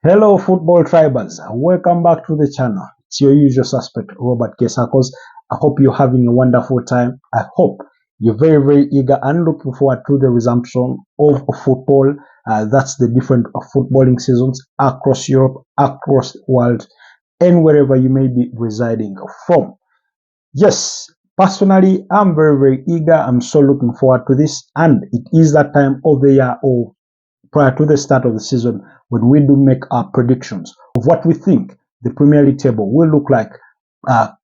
Hello football tribers, welcome back to the channel. It's your usual suspect, 𝐵𝐷𝐾. I hope you're having a wonderful time. I hope you're very eager and looking forward to the resumption of football. That's the different footballing seasons across Europe, across the world, and wherever you may be residing from. Yes, personally, I'm very eager. I'm so looking forward to this, and it is that time of the year or prior to the start of the season when we do make our predictions of what we think the Premier League table will look like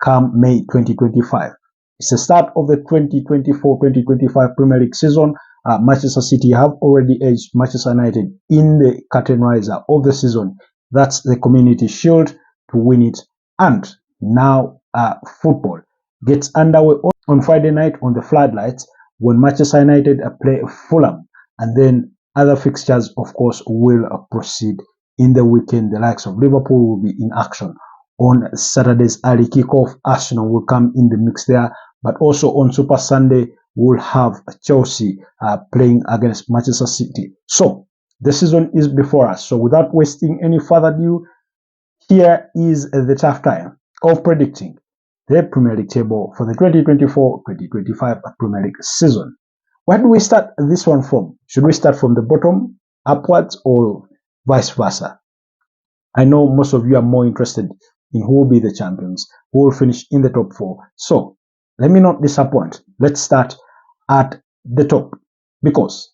come May 2025. It's the start of the 2024-2025 Premier League season. Manchester City have already edged Manchester United in the curtain raiser of the season. That's the Community Shield to win it. And now football gets underway on Friday night on the floodlights when Manchester United play Fulham, and then other fixtures, of course, will proceed in the weekend. The likes of Liverpool will be in action on Saturday's early kickoff. Arsenal will come in the mix there, but also on Super Sunday, we'll have Chelsea playing against Manchester City. So the season is before us. So without wasting any further ado, here is the tough time of predicting the Premier League table for the 2024-2025 Premier League season. Where do we start this one from? Should we start from the bottom upwards or vice versa? I know most of you are more interested in who will be the champions, who will finish in the top four. So let me not disappoint. Let's start at the top, because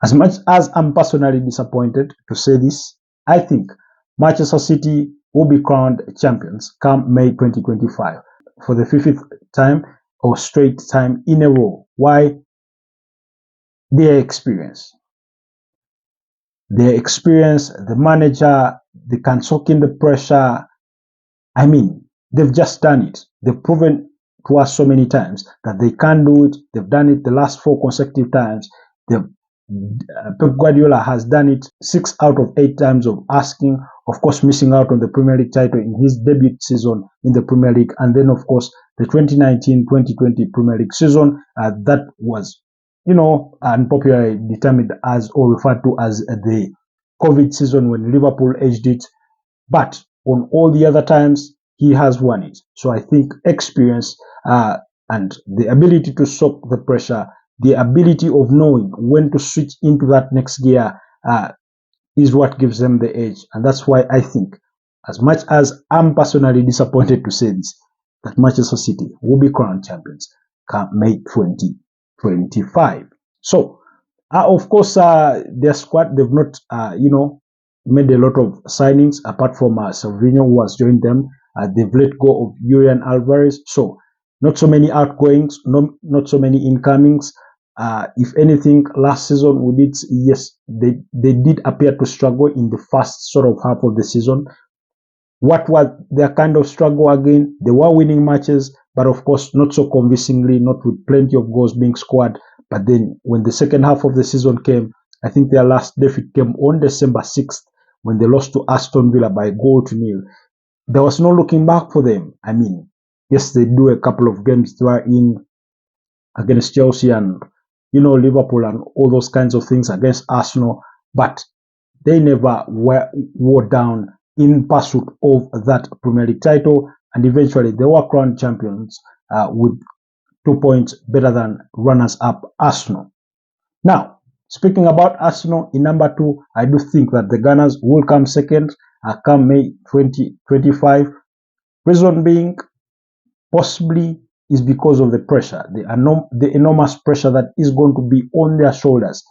as much as I'm personally disappointed to say this, I think Manchester City will be crowned champions come May 2025 for the 5th time or straight time in a row. Why? Their experience, the manager, they can soak in the pressure. I mean, they've just done it. They've proven to us so many times that they can do it. They've done it the last 4 consecutive times. Pep Guardiola has done it 6 out of 8 times of asking, of course, missing out on the Premier League title in his debut season in the Premier League. And then, of course, the 2019-2020 Premier League season, that was, unpopularly determined as or referred to as the COVID season when Liverpool edged it. But on all the other times, he has won it. So I think experience and the ability to soak the pressure, the ability of knowing when to switch into that next gear is what gives them the edge. And that's why I think, as much as I'm personally disappointed to say this, that Manchester City will be crowned champions come May 2025. So, of course, their squad, they've not, made a lot of signings apart from Savinho, who has joined them. They've let go of Julian Alvarez. So, not so many outgoings, not so many incomings. If anything, last season we did, yes, they did appear to struggle in the first sort of half of the season. What was their kind of struggle again? They were winning matches, but of course not so convincingly, not with plenty of goals being scored. But then when the second half of the season came, I think their last defeat came on December 6th when they lost to Aston Villa by 1-0. There was no looking back for them. I mean, yes, they do a couple of games they were in against Chelsea and Liverpool and all those kinds of things against Arsenal, but they never wore down in pursuit of that Premier League title, and eventually they were crowned champions with 2 points better than runners-up Arsenal. Now, speaking about Arsenal, in number 2, I do think that the Gunners will come second come May 2025. Reason being, possibly is because of the pressure, the enormous pressure that is going to be on their shoulders.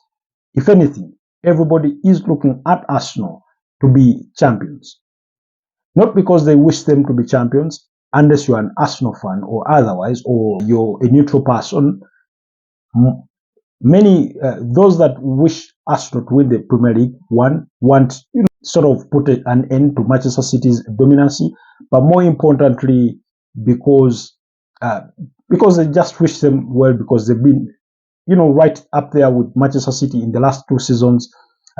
If anything, everybody is looking at Arsenal to be champions. Not because they wish them to be champions, unless you're an Arsenal fan or otherwise, or you're a neutral person. Many, those that wish Arsenal to win the Premier League, want sort of put an end to Manchester City's dominancy, but more importantly, because they just wish them well, because they've been, right up there with Manchester City in the last 2 seasons.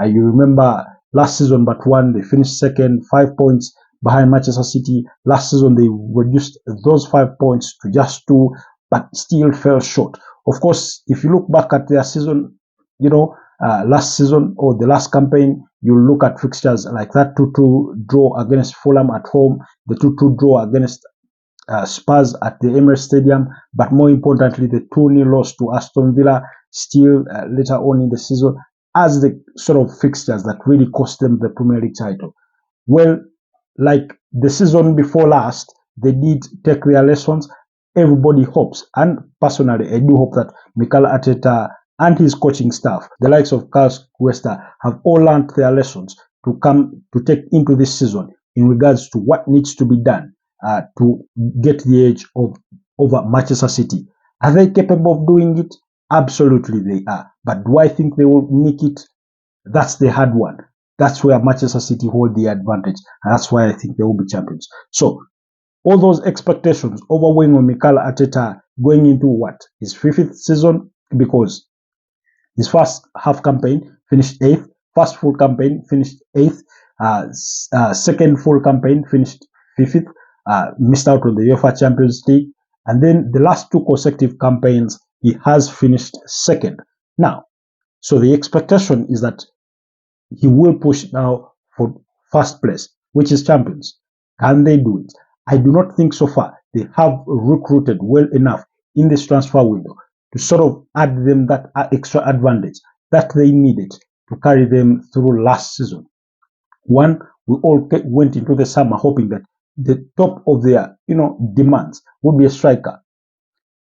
You remember last season, but one, they finished second, 5 points behind Manchester City. Last season, they reduced those 5 points to just 2, but still fell short. Of course, if you look back at their season, last season or the last campaign, you look at fixtures like that 2-2 draw against Fulham at home, the 2-2 draw against Spurs at the Emirates Stadium, but more importantly, the 2-0 loss to Aston Villa still later on in the season, as the sort of fixtures that really cost them the Premier League title. Well, like the season before last, they did take their lessons. Everybody hopes, and personally, I do hope that Mikel Arteta and his coaching staff, the likes of 𝐿𝐒, have all learned their lessons to come to take into this season in regards to what needs to be done to get the edge over Manchester City. Are they capable of doing it? Absolutely they are. But do I think they will make it? That's the hard one. That's where Manchester City hold the advantage. And that's why I think they will be champions. So all those expectations overweighing on Mikel Arteta going into what? His 5th season, because his first half campaign finished 8th, first full campaign finished 8th, second full campaign finished 5th, missed out on the UEFA Champions League, and then the last 2 consecutive campaigns he has finished 2nd. Now, so the expectation is that he will push now for 1st place, which is champions. Can they do it? I do not think so far they have recruited well enough in this transfer window to sort of add them that extra advantage that they needed to carry them through last season. One, we all went into the summer hoping that the top of their demands would be a striker.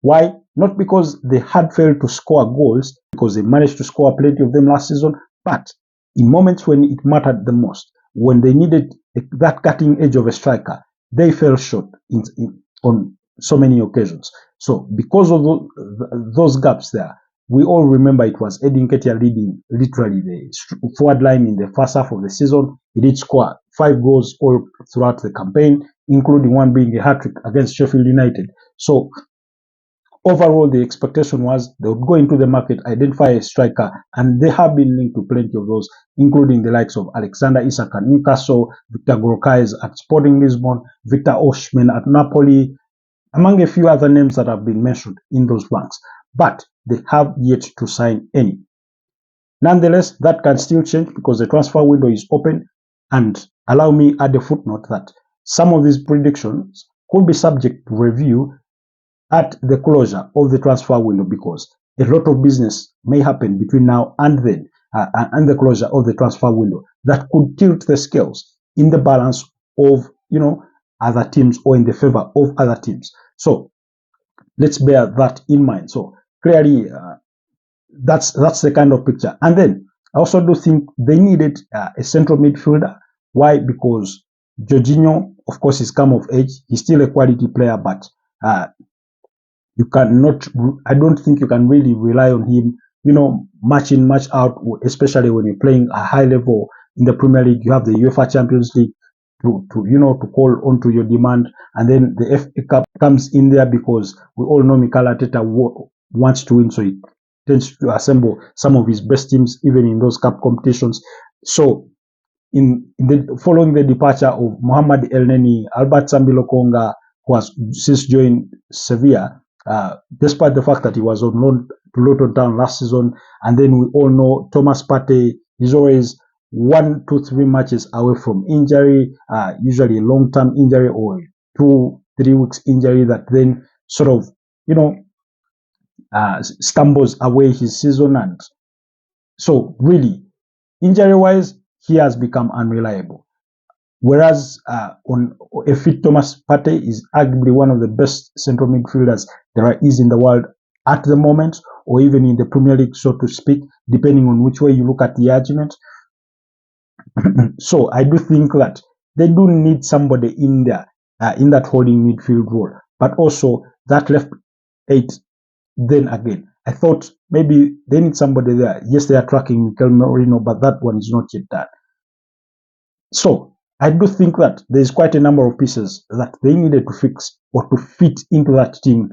Why? Not because they had failed to score goals, because they managed to score plenty of them last season, but in moments when it mattered the most, when they needed that cutting edge of a striker, they fell short on so many occasions. So because of those gaps there, we all remember it was Edin Nketiah leading literally the forward line in the first half of the season. He did score 5 goals all throughout the campaign, including one being a hat-trick against Sheffield United. So overall, the expectation was they would go into the market, identify a striker, and they have been linked to plenty of those, including the likes of Alexander Isak at Newcastle, Victor Gyokeres at Sporting Lisbon, Victor Osimhen at Napoli, among a few other names that have been mentioned in those ranks. But they have yet to sign any. Nonetheless, that can still change because the transfer window is open, and allow me add a footnote that some of these predictions could be subject to review at the closure of the transfer window, because a lot of business may happen between now and then and the closure of the transfer window that could tilt the scales in the balance of other teams or in the favor of other teams. So let's bear that in mind. So clearly that's the kind of picture. And then I also do think they needed a central midfielder. Why? Because Jorginho, of course, is come of age. He's still a quality player, but you cannot, I don't think you can really rely on him, match in, match out, especially when you're playing a high level in the Premier League. You have the UEFA Champions League to call onto your demand, and then the FA Cup comes in there because we all know Mikel Arteta wants to win, so he tends to assemble some of his best teams even in those cup competitions. So following the departure of Mohamed Elneny, Albert Sambi Lokonga, who has since joined Sevilla, despite the fact that he was on loan to Luton Town last season, and then we all know Thomas Partey is always 1 to 3 matches away from injury, usually a long-term injury or 2-3 weeks injury that then sort of stumbles away his season. And so really, injury-wise, he has become unreliable. Whereas on a fit Thomas Partey is arguably one of the best central midfielders there is in the world at the moment, or even in the Premier League, so to speak, depending on which way you look at the argument. So I do think that they do need somebody in there, in that holding midfield role, but also that left 8. Then again, I thought maybe they need somebody there. Yes, they are tracking Mikel Merino, but that one is not yet done. So I do think that there is quite a number of pieces that they needed to fix or to fit into that team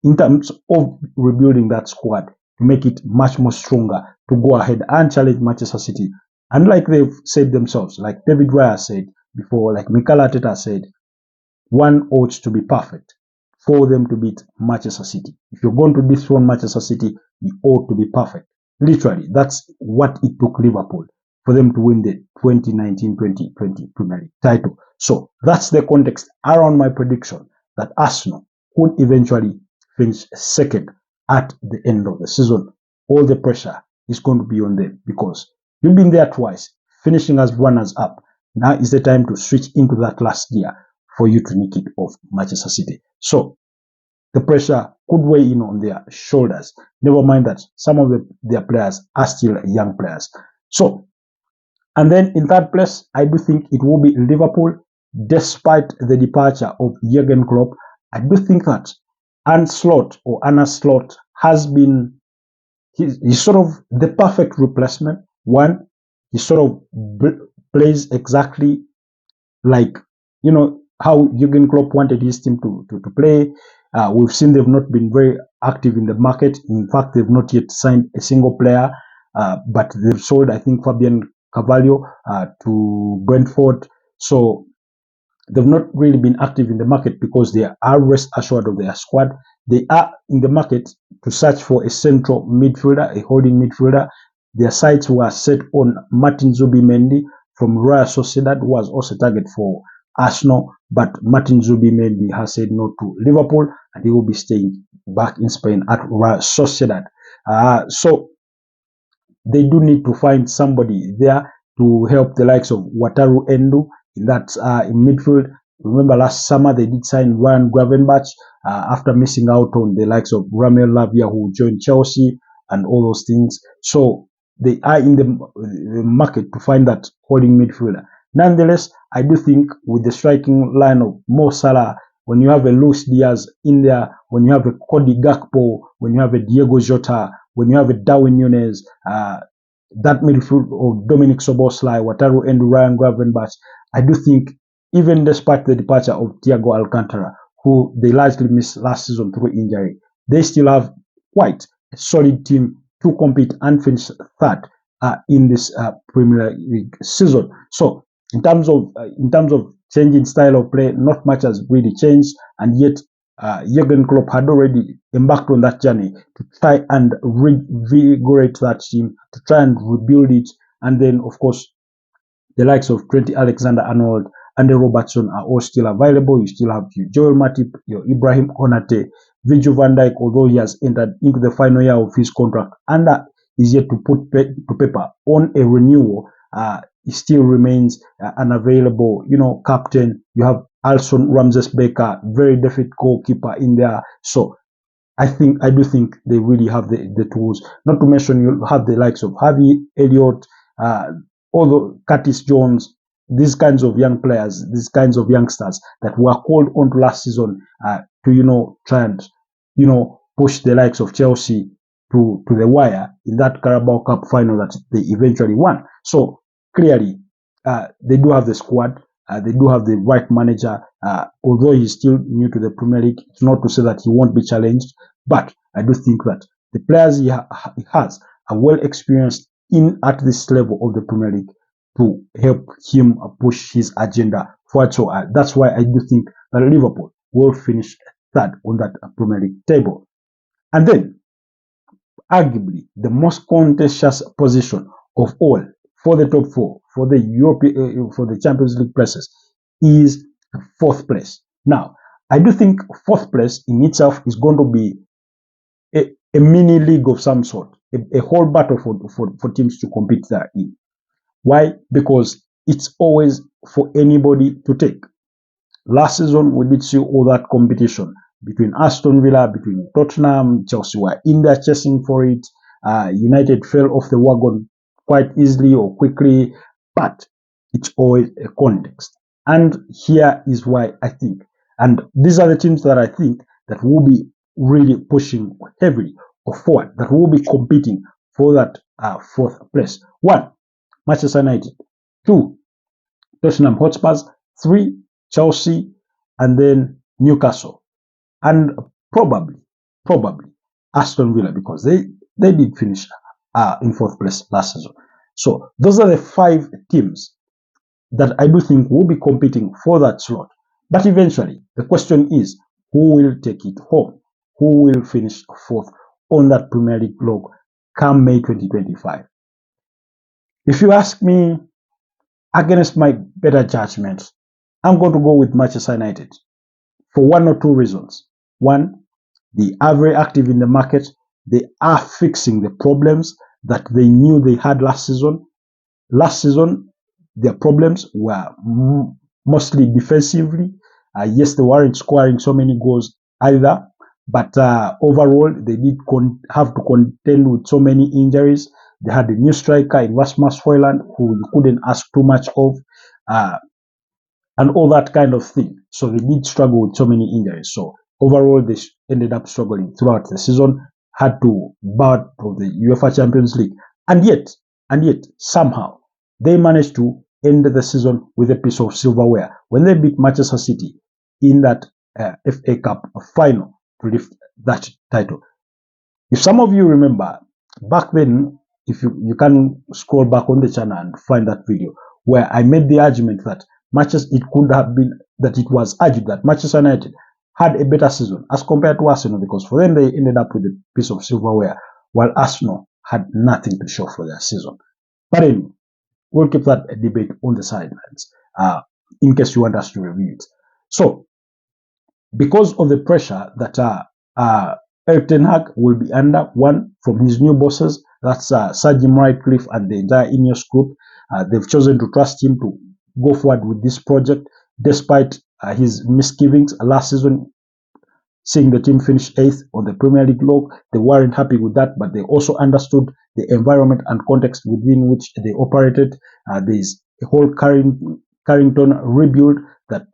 in terms of rebuilding that squad to make it much more stronger to go ahead and challenge Manchester City. And like they've said themselves, like David Raya said before, like Mikel Arteta said, one ought to be perfect for them to beat Manchester City. If you're going to dethrone Manchester City, you ought to be perfect. Literally, that's what it took Liverpool for them to win the 2019-2020 Premier League title. So that's the context around my prediction that Arsenal could eventually finish second at the end of the season. All the pressure is going to be on them because you've been there twice, finishing as runners up. Now is the time to switch into that last gear for you to nick it off Manchester City. So the pressure could weigh in on their shoulders. Never mind that some of their players are still young players. So, and then in third place, I do think it will be Liverpool, despite the departure of Jurgen Klopp. I do think that Arne Slot has been, he's sort of the perfect replacement. One, he sort of plays exactly like, you know, how Jurgen Klopp wanted his team to play. We've seen they've not been very active in the market. In fact, they've not yet signed a single player, but they've sold, I think, Fabian Carvalho to Brentford. So they've not really been active in the market because they are rest assured of their squad. They are in the market to search for a central midfielder, a holding midfielder. Their sights were set on Martin Zubimendi from Real Sociedad, who was also a target for Arsenal, but Martin Zubimendi has said no to Liverpool and he will be staying back in Spain at Real Sociedad. So they do need to find somebody there to help the likes of Wataru Endo in that in midfield. Remember last summer they did sign Ryan Gravenberch after missing out on the likes of Ramel Lavia, who joined Chelsea and all those things. So they are in the market to find that holding midfielder. Nonetheless, I do think with the striking line of Mo Salah, when you have a Luis Diaz in there, when you have a Cody Gakpo, when you have a Diego Jota, when you have a Darwin Núñez, that midfield of Dominic Szoboszlai, Wataru Endo, Ryan Gravenberch, I do think even despite the departure of Thiago Alcantara, who they largely missed last season through injury, they still have quite a solid team to compete and finish third in this Premier League season. So in terms of changing style of play, not much has really changed, and yet Jurgen Klopp had already embarked on that journey to try and revigorate that team, to try and rebuild it. And then, of course, the likes of Trent Alexander-Arnold, Andy Robertson are all still available. You still have your Joel Matip, your Ibrahim Konate, Virgil van Dijk, although he has entered into the final year of his contract and is yet to put to paper on a renewal. He still remains unavailable, captain. You have Alson Ramsey-Baker, very definite goalkeeper in there. So I do think they really have the tools. Not to mention you have the likes of Harvey Elliott, although Curtis Jones, these kinds of young players, these kinds of youngsters that were called on to last season to try and push the likes of Chelsea to the wire in that Carabao Cup final that they eventually won. So clearly, they do have the squad. They do have the right manager. Although he's still new to the Premier League, it's not to say that he won't be challenged. But I do think that the players he has are well experienced at this level of the Premier League to help him push his agenda forward. So that's why I do think that Liverpool will finish third on that Premier League table. And then, arguably, the most contentious position of all for the top four, for the Champions League places, is fourth place. Now, I do think fourth place in itself is going to be a mini league of some sort, a whole battle for teams to compete there in. Why? Because it's always for anybody to take. Last season, we did see all that competition between Aston Villa, between Tottenham, Chelsea were in there chasing for it. United fell off the wagon quite easily or quickly, but it's always a context. And here is why I think, and these are the teams that I think that will be really pushing heavily or forward, that will be competing for that fourth place. 1, Manchester United. 2, Tottenham Hotspurs. 3, Chelsea, and then Newcastle. And probably Aston Villa, because they did finish in fourth place last season. So those are the 5 teams that I do think will be competing for that slot. But eventually, the question is, who will take it home? Who will finish fourth on that Premier League log? come May 2025. If you ask me, against my better judgment, I'm going to go with Manchester United for one or two reasons. One, they are very active in the market. They are fixing the problems that they knew they had last season. Last season, their problems were mostly defensively. Yes, they weren't scoring so many goals either, but overall, they did have to contend with so many injuries. They had a new striker in Rasmus Højlund, who you couldn't ask too much of, and all that kind of thing. So they did struggle with so many injuries. So overall, they ended up struggling throughout the season, had to bow out of the UEFA Champions League. And yet, somehow, they managed to end the season with a piece of silverware when they beat Manchester City in that FA Cup final to lift that title. If some of you remember, back then, if you can scroll back on the channel and find that video where I made the argument that it could have been that it was argued that Manchester United had a better season as compared to Arsenal, because for them they ended up with a piece of silverware while Arsenal had nothing to show for their season. But anyway, we'll keep that debate on the sidelines in case you want us to review it. So, because of the pressure that Erik ten Hag will be under, one, from his new bosses, that's Sir Jim Ratcliffe and the entire Ineos group, they've chosen to trust him to go forward with this project, despite his misgivings last season, seeing the team finish 8th on the Premier League log. They weren't happy with that, but they also understood the environment and context within which they operated. There's a whole Carrington rebuild that,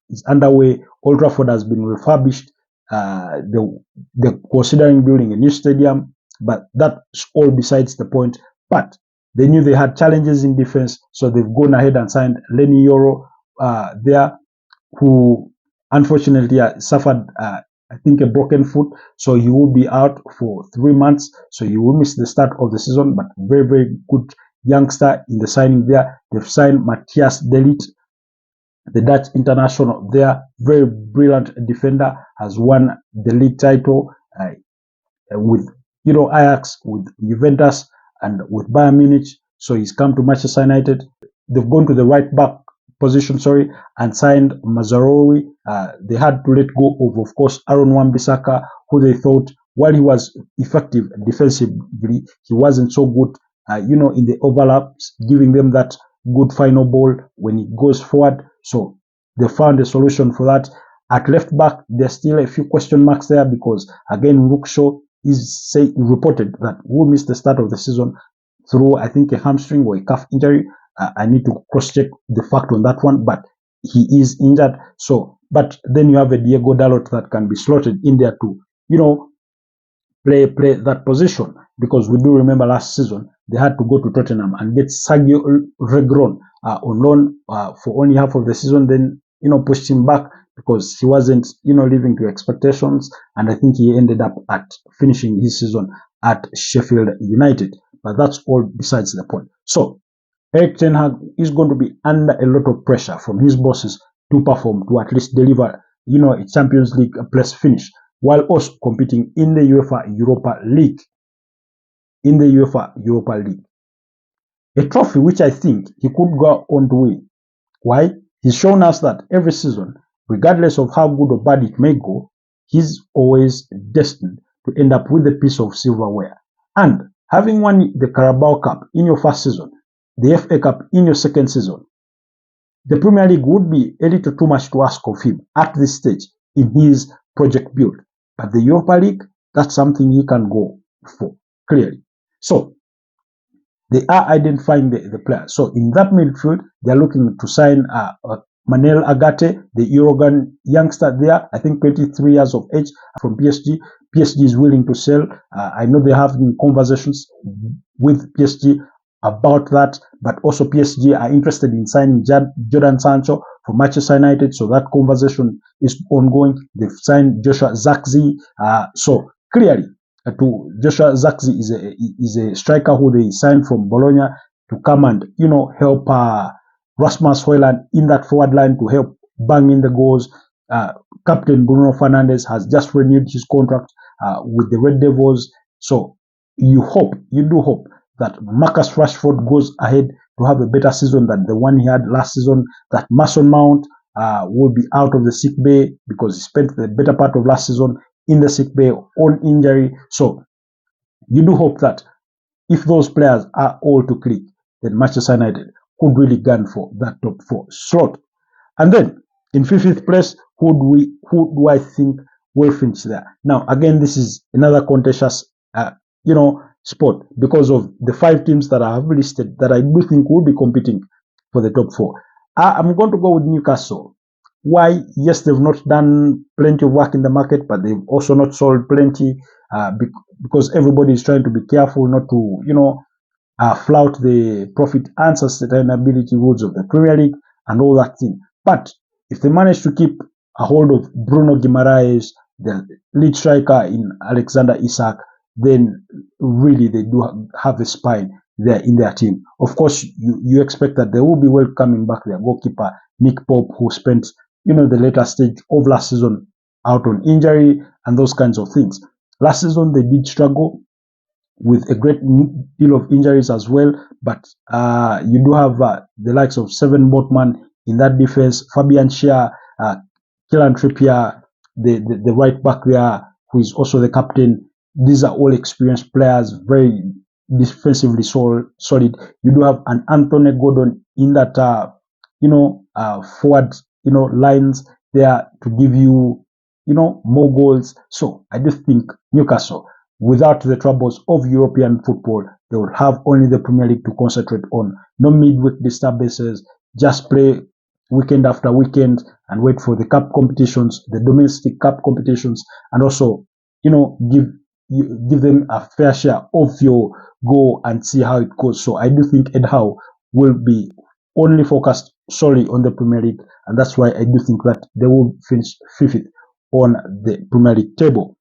is underway. Old Trafford has been refurbished. They're considering building a new stadium, but that's all besides the point. But they knew they had challenges in defense, so they've gone ahead and signed Leny Yoro there, who unfortunately suffered, I think, a broken foot, so he will be out for 3 months, so he will miss the start of the season, but very, very good youngster in the signing there. They've signed Matthias de Ligt, the Dutch international there, very brilliant defender, has won the league title with Ajax, with Juventus, and with Bayern Munich. So he's come to Manchester United. They've gone to the right back position, and signed Mazraoui. They had to let go of course, Aaron Wan-Bissaka, who they thought, while he was effective defensively, he wasn't so good, in the overlaps, giving them that good final ball when he goes forward. So they found a solution for that. At left back, there's still a few question marks there because, again, 𝐕𝐈𝐃𝐄 is reported that will miss the start of the season through, I think, a hamstring or a calf injury. I need to cross-check the fact on that one, but he is injured. So, but then you have a Diogo Dalot that can be slotted in there to, play that position, because we do remember last season they had to go to Tottenham and get Sergio Reguilón on loan for only half of the season, then pushed him back because he wasn't living to expectations, and I think he ended up at finishing his season at Sheffield United. But that's all besides the point. So Erik ten Hag is going to be under a lot of pressure from his bosses to perform, to at least deliver a Champions League place finish, while also competing in the UEFA Europa League. A trophy which I think he could go on to win. Why? He's shown us that every season, regardless of how good or bad it may go, he's always destined to end up with a piece of silverware. And having won the Carabao Cup in your first season, the FA Cup in your second season, the Premier League would be a little too much to ask of him at this stage in his project build. But the Europa League, that's something he can go for, clearly. So, they are identifying the players. So, in that midfield, they're looking to sign Manel Agate, the Uruguayan youngster there, I think 23 years of age, from PSG. PSG is willing to sell. I know they have conversations with PSG about that, but also PSG are interested in signing Jadon Sancho for Manchester United, so that conversation is ongoing. They've signed Joshua 𝐔𝐶𝐿. So clearly, Joshua 𝐔𝐶𝐿 is a striker who they signed from Bologna to come and help Rasmus Højlund in that forward line, to help bang in the goals. Captain Bruno Fernandes has just renewed his contract with the Red Devils. So you do hope that Marcus Rashford goes ahead to have a better season than the one he had last season, that Mason Mount will be out of the sick bay because he spent the better part of last season in the sick bay on injury. So you do hope that if those players are all to click, then Manchester United could really gun for that top 4 slot. And then in 5th place, who do I think will finish there? Now, again, this is another contentious, spot because of the 5 teams that I have listed that I do think will be competing for the top 4. I'm going to go with Newcastle. Why? Yes, they've not done plenty of work in the market, but they've also not sold plenty because everybody is trying to be careful not to, flout the profit and sustainability rules of the Premier League and all that thing. But if they manage to keep a hold of Bruno Guimaraes, the lead striker in Alexander Isak, then really they do have a spine there in their team. Of course, you expect that they will be welcoming back their goalkeeper, Nick Pope, who spent, the later stage of last season out on injury and those kinds of things. Last season, they did struggle with a great deal of injuries as well, but you do have the likes of Seven Botman in that defense, Fabian Schär, Kieran Trippier, the right back there, who is also the captain. These are all experienced players, very defensively solid. You do have an Anthony Gordon in that, forward, lines there to give you, more goals. So I do think Newcastle, without the troubles of European football, they will have only the Premier League to concentrate on. No midweek disturbances, just play weekend after weekend and wait for the cup competitions, the domestic cup competitions, and also, give them a fair share of your goal and see how it goes. So I do think 𝐷𝐿 will be only focused solely on the Premier League, and that's why I do think that they will finish 5th on the Premier League table.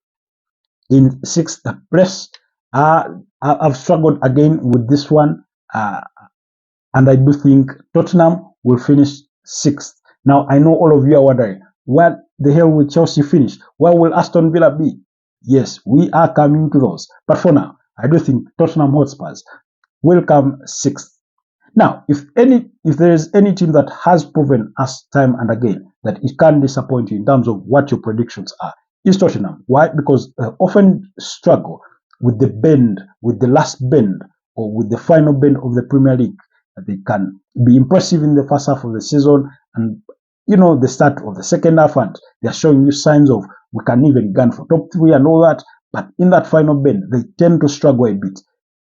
In 6th place, I've struggled again with this one, and I do think Tottenham will finish 6th. Now, I know all of you are wondering, what the hell will Chelsea finish? Where will Aston Villa be? Yes, we are coming to those. But for now, I do think Tottenham Hotspurs will come 6th. Now, if there is any team that has proven us time and again that it can disappoint you in terms of what your predictions are, is Tottenham. Why? Because they often struggle with the last bend, or with the final bend of the Premier League. They can be impressive in the first half of the season and the start of the second half, and they're showing you signs of we can even gun for top 3 and all that. But in that final bend, they tend to struggle a bit.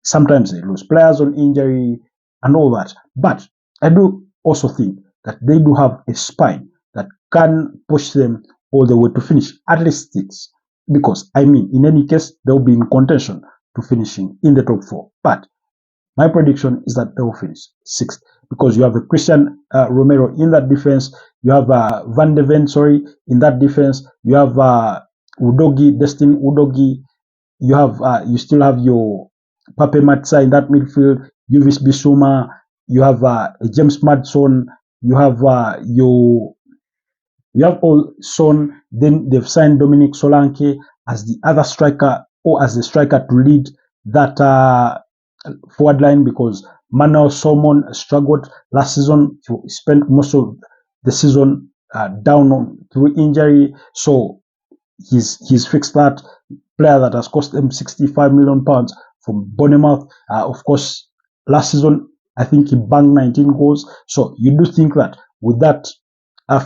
Sometimes they lose players on injury and all that. But I do also think that they do have a spine that can push them all the way to finish at least 6th. Because, in any case, they'll be in contention to finishing in the top 4. But my prediction is that they will finish 6th because you have a Christian Romero in that defense. You have Van de Ven, in that defense. You have Destin Udogie. You still have your Pape Matsa in that midfield. Yuvis Bissouma. You have James Maddison. You have all Son. Then they've signed Dominic Solanke as the other striker, or as the striker to lead that forward line, because Manuel Solomon struggled last season. He spent most of the season down through injury, so he's fixed that. Player that has cost them £65 million from Bournemouth. Of course, last season I think he banged 19 goals. So you do think that with that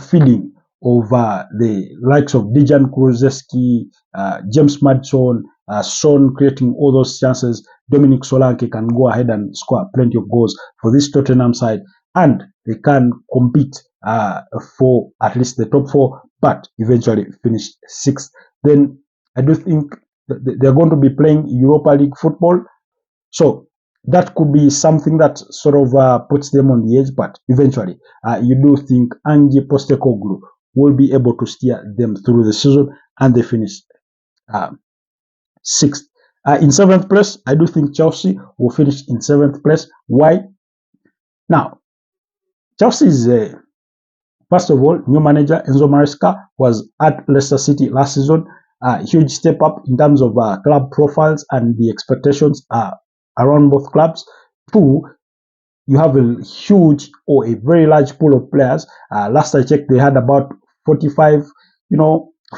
feeling of the likes of Dejan Kulusevski, James Maddison, Son creating all those chances, Dominic Solanke can go ahead and score plenty of goals for this Tottenham side, and they can compete for at least the top 4, but eventually finish 6th. Then I do think they're going to be playing Europa League football, so that could be something that sort of puts them on the edge, but eventually you do think Ange Postecoglou will be able to steer them through the season, and they finish 6th. In 7th place, I do think Chelsea will finish in 7th place. Why? Now, Chelsea is, first of all, new manager Enzo Maresca was at Leicester City last season. huge step up in terms of club profiles and the expectations around both clubs. Two, you have a huge or a very large pool of players. Last I checked, they had about 45,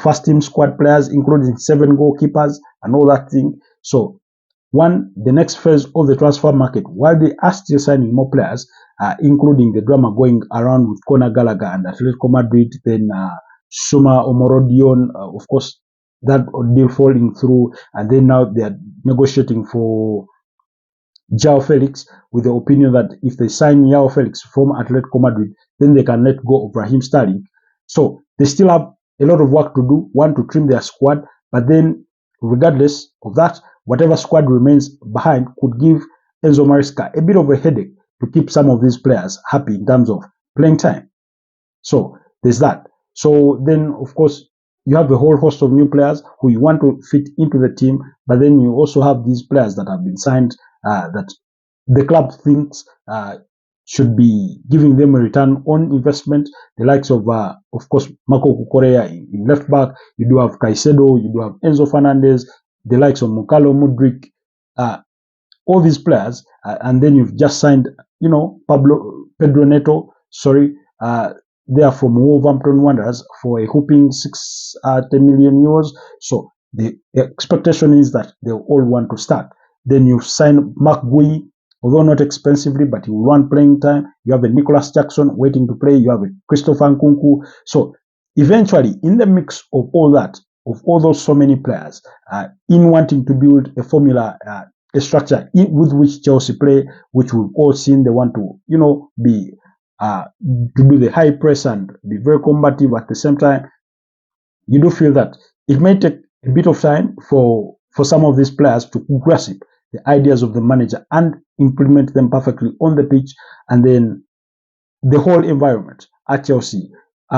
first team squad players, including 7 goalkeepers and all that thing. So, the next phase of the transfer market, while they are still signing more players, including the drama going around with Conor Gallagher and Atletico Madrid, then Suma Omorodion, of course, that deal falling through, and then now they are negotiating for João Felix, with the opinion that if they sign João Felix from Atletico Madrid, then they can let go of Raheem Sterling. So they still have a lot of work to do, one, to trim their squad, but then regardless of that, whatever squad remains behind could give Enzo Maresca a bit of a headache to keep some of these players happy in terms of playing time. So there's that. So then, of course, you have a whole host of new players who you want to fit into the team, but then you also have these players that have been signed that the club thinks should be giving them a return on investment. The likes of course, Marco Cucurella in left back. You do have Caicedo, you do have Enzo Fernandez, the likes of Mukalo Mudryk, all these players, and then you've just signed, Pedro Neto, they are from Wolverhampton Wanderers for a whopping 10 million euros. So the expectation is that they'll all want to start. Then you've signed Mark Gui, although not expensively, but he will want playing time. You have a Nicholas Jackson waiting to play. You have a Christopher Nkunku. So eventually, in the mix of all that, of all those so many players, in wanting to build a formula, a structure with which Chelsea play, which we've all seen they want to, be to do the high press and be very combative at the same time, you do feel that it may take a bit of time for some of these players to grasp the ideas of the manager and implement them perfectly on the pitch, and then the whole environment at Chelsea.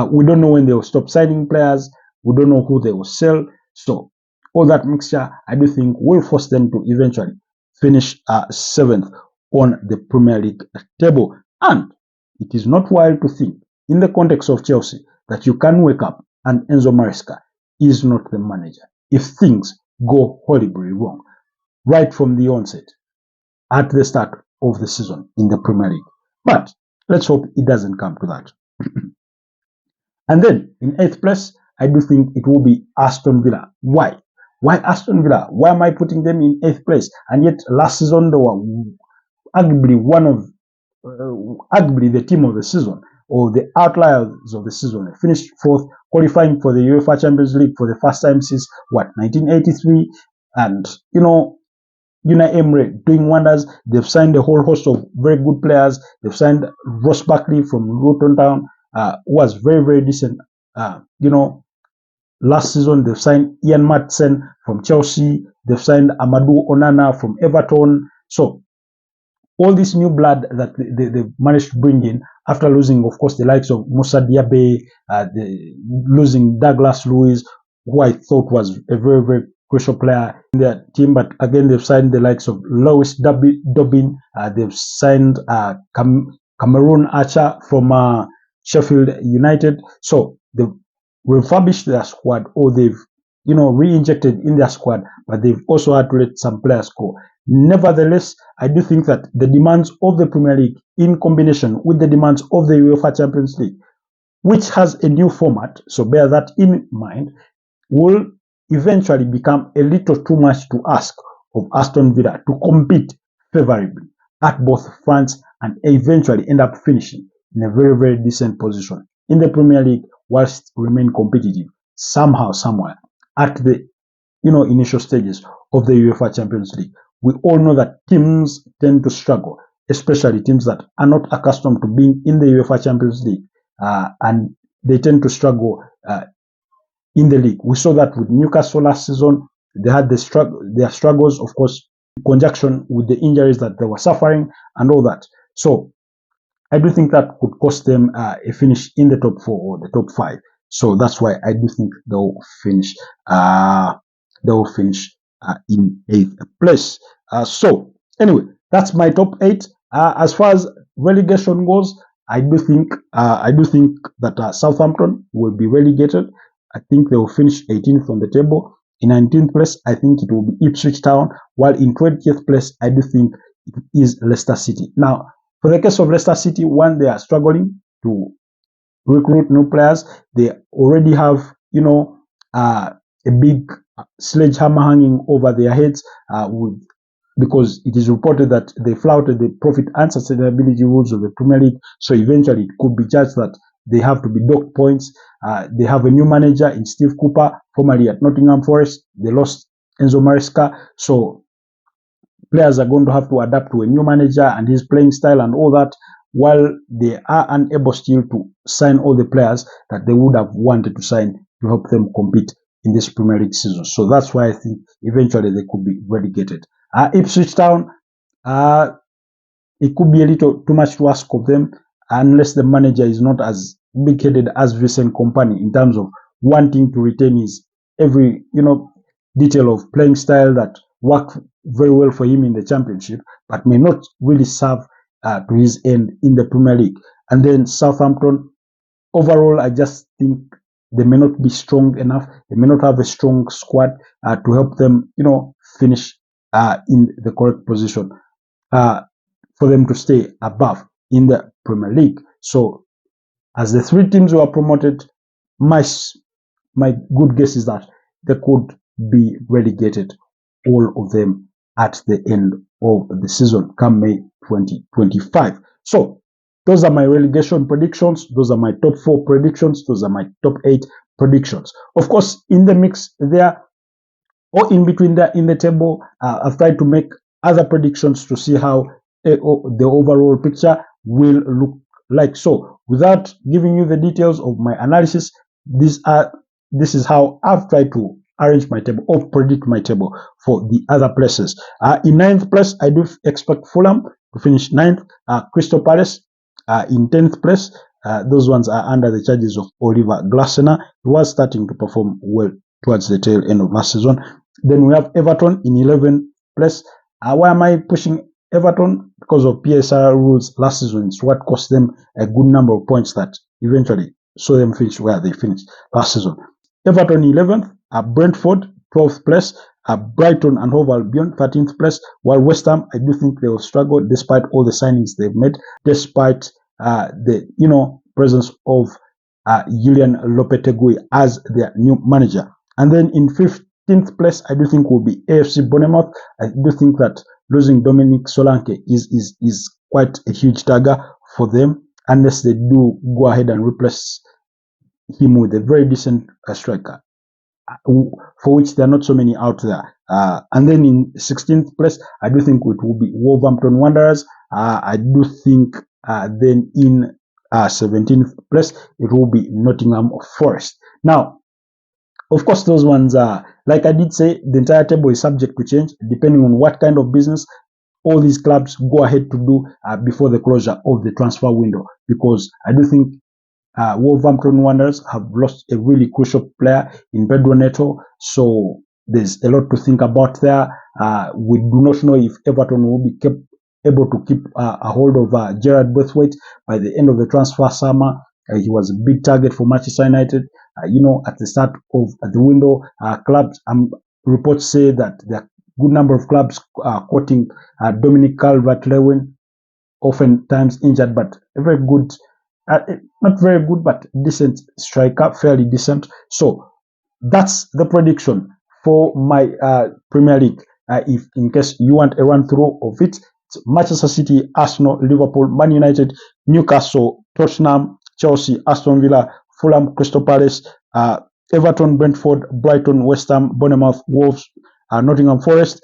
We don't know when they will stop signing players. We don't know who they will sell. So all that mixture, I do think, will force them to eventually finish 7th on the Premier League table. And it is not wild to think, in the context of Chelsea, that you can wake up and Enzo Maresca is not the manager if things go horribly wrong right from the onset at the start of the season in the Premier League. But let's hope it doesn't come to that. And then in 8th place, I do think it will be Aston Villa. Why? Why Aston Villa? Why am I putting them in 8th place? And yet last season they were arguably the team of the season, or the outliers of the season. They finished 4th, qualifying for the UEFA Champions League for the first time since 1983. And Unai Emery doing wonders. They've signed a whole host of very good players. They've signed Ross Barkley from Luton Town, who was very, very decent. Last season they've signed Ian Maatsen from Chelsea. They've signed Amadou Onana from Everton. So all this new blood that they managed to bring in after losing, of course, the likes of Moussa Diaby, losing Douglas Luiz, who I thought was a very, very crucial player in their team. But again, they've signed the likes of Lewis Dobbin. They've signed Cameroon Archer from Sheffield United. So they've refurbished their squad, or they've re-injected in their squad, but they've also had to let some players go. Nevertheless, I do think that the demands of the Premier League, in combination with the demands of the UEFA Champions League, which has a new format, so bear that in mind, will eventually become a little too much to ask of Aston Villa to compete favorably at both fronts and eventually end up finishing in a very, very decent position in the Premier League, whilst remain competitive somehow, somewhere at the initial stages of the UEFA Champions League. We all know that teams tend to struggle, especially teams that are not accustomed to being in the UEFA Champions League, and they tend to struggle in the league. We saw that with Newcastle last season. They had their struggles, of course, in conjunction with the injuries that they were suffering and all that. So I do think that could cost them a finish in the top 4 or the top 5. So that's why I do think they'll finish. In 8th place. So anyway, that's my top 8. As far as relegation goes, I do think that Southampton will be relegated. I think they will finish 18th on the table. In 19th place, I think it will be Ipswich Town, while in 20th place, I do think it is Leicester City. Now, for the case of Leicester City, one, they are struggling to recruit new players. They already have, a big sledgehammer hanging over their heads because it is reported that they flouted the profit and sustainability rules of the Premier League. So eventually it could be judged that they have to be docked points. They have a new manager in Steve Cooper, formerly at Nottingham Forest. They lost Enzo Maresca. So players are going to have to adapt to a new manager and his playing style and all that, while they are unable still to sign all the players that they would have wanted to sign to help them compete in this Premier League season. So that's why I think eventually they could be relegated. Ipswich Town, it could be a little too much to ask of them unless the manager is not as big-headed as Vincent Kompany in terms of wanting to retain his every, detail of playing style that worked very well for him in the Championship, but may not really serve to his end in the Premier League. And then Southampton, overall, I just think they may not be strong enough. They may not have a strong squad to help them, finish in the correct position for them to stay above in the Premier League. So, as the three teams were promoted, my good guess is that they could be relegated, all of them, at the end of the season, come May 2025. So, those are my relegation predictions. Those are my top 4 predictions. Those are my top 8 predictions. Of course, in the mix there, or in between there in the table, I've tried to make other predictions to see how the overall picture will look like. So, without giving you the details of my analysis, this is how I've tried to arrange my table or predict my table for the other places. In 9th place, I do expect Fulham to finish 9th. Crystal Palace in 10th place. Those ones are under the charges of Oliver Glasner. He was starting to perform well towards the tail end of last season. Then we have Everton in 11th place. Why am I pushing Everton? Because of PSR rules last season. It's what cost them a good number of points that eventually saw them finish where they finished last season. Everton 11th, Brentford 12th place, Brighton and Hove Albion 13th place, while West Ham, I do think they will struggle despite all the signings they've made, despite the presence of Julian Lopetegui as their new manager. And then in 15th place, I do think will be AFC Bournemouth. I do think that losing Dominic Solanke is quite a huge dagger for them, unless they do go ahead and replace him with a very decent striker, for which there are not so many out there. And then in 16th place, I do think it will be Wolverhampton Wanderers. I do think then in 17th place, it will be Nottingham Forest. Now, of course, those ones are, like I did say, the entire table is subject to change depending on what kind of business all these clubs go ahead to do before the closure of the transfer window. Because I do think Wolverhampton Wanderers have lost a really crucial player in Pedro Neto, so there's a lot to think about there. We do not know if Everton will be able to keep a hold of Gerard Braithwaite by the end of the transfer summer. He was a big target for Manchester United. At the start of the window, clubs reports say that there are a good number of clubs quoting Dominic Calvert-Lewin, oftentimes injured, but a very good. Not very good, but decent striker, fairly decent. So that's the prediction for my Premier League. If in case you want a run through of it, it's Manchester City, Arsenal, Liverpool, Man United, Newcastle, Tottenham, Chelsea, Aston Villa, Fulham, Crystal Palace, Everton, Brentford, Brighton, West Ham, Bournemouth, Wolves, Nottingham Forest,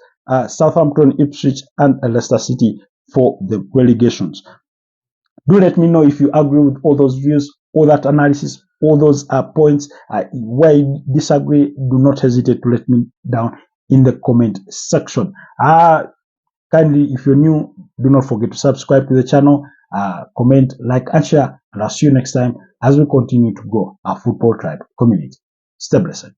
Southampton, Ipswich, and Leicester City for the relegations. Do let me know if you agree with all those views, all that analysis, all those points. Where you disagree, do not hesitate to let me down in the comment section. Kindly, if you're new, do not forget to subscribe to the channel, comment, like, and share. And I'll see you next time as we continue to grow our Football Tribe community. Stay blessed.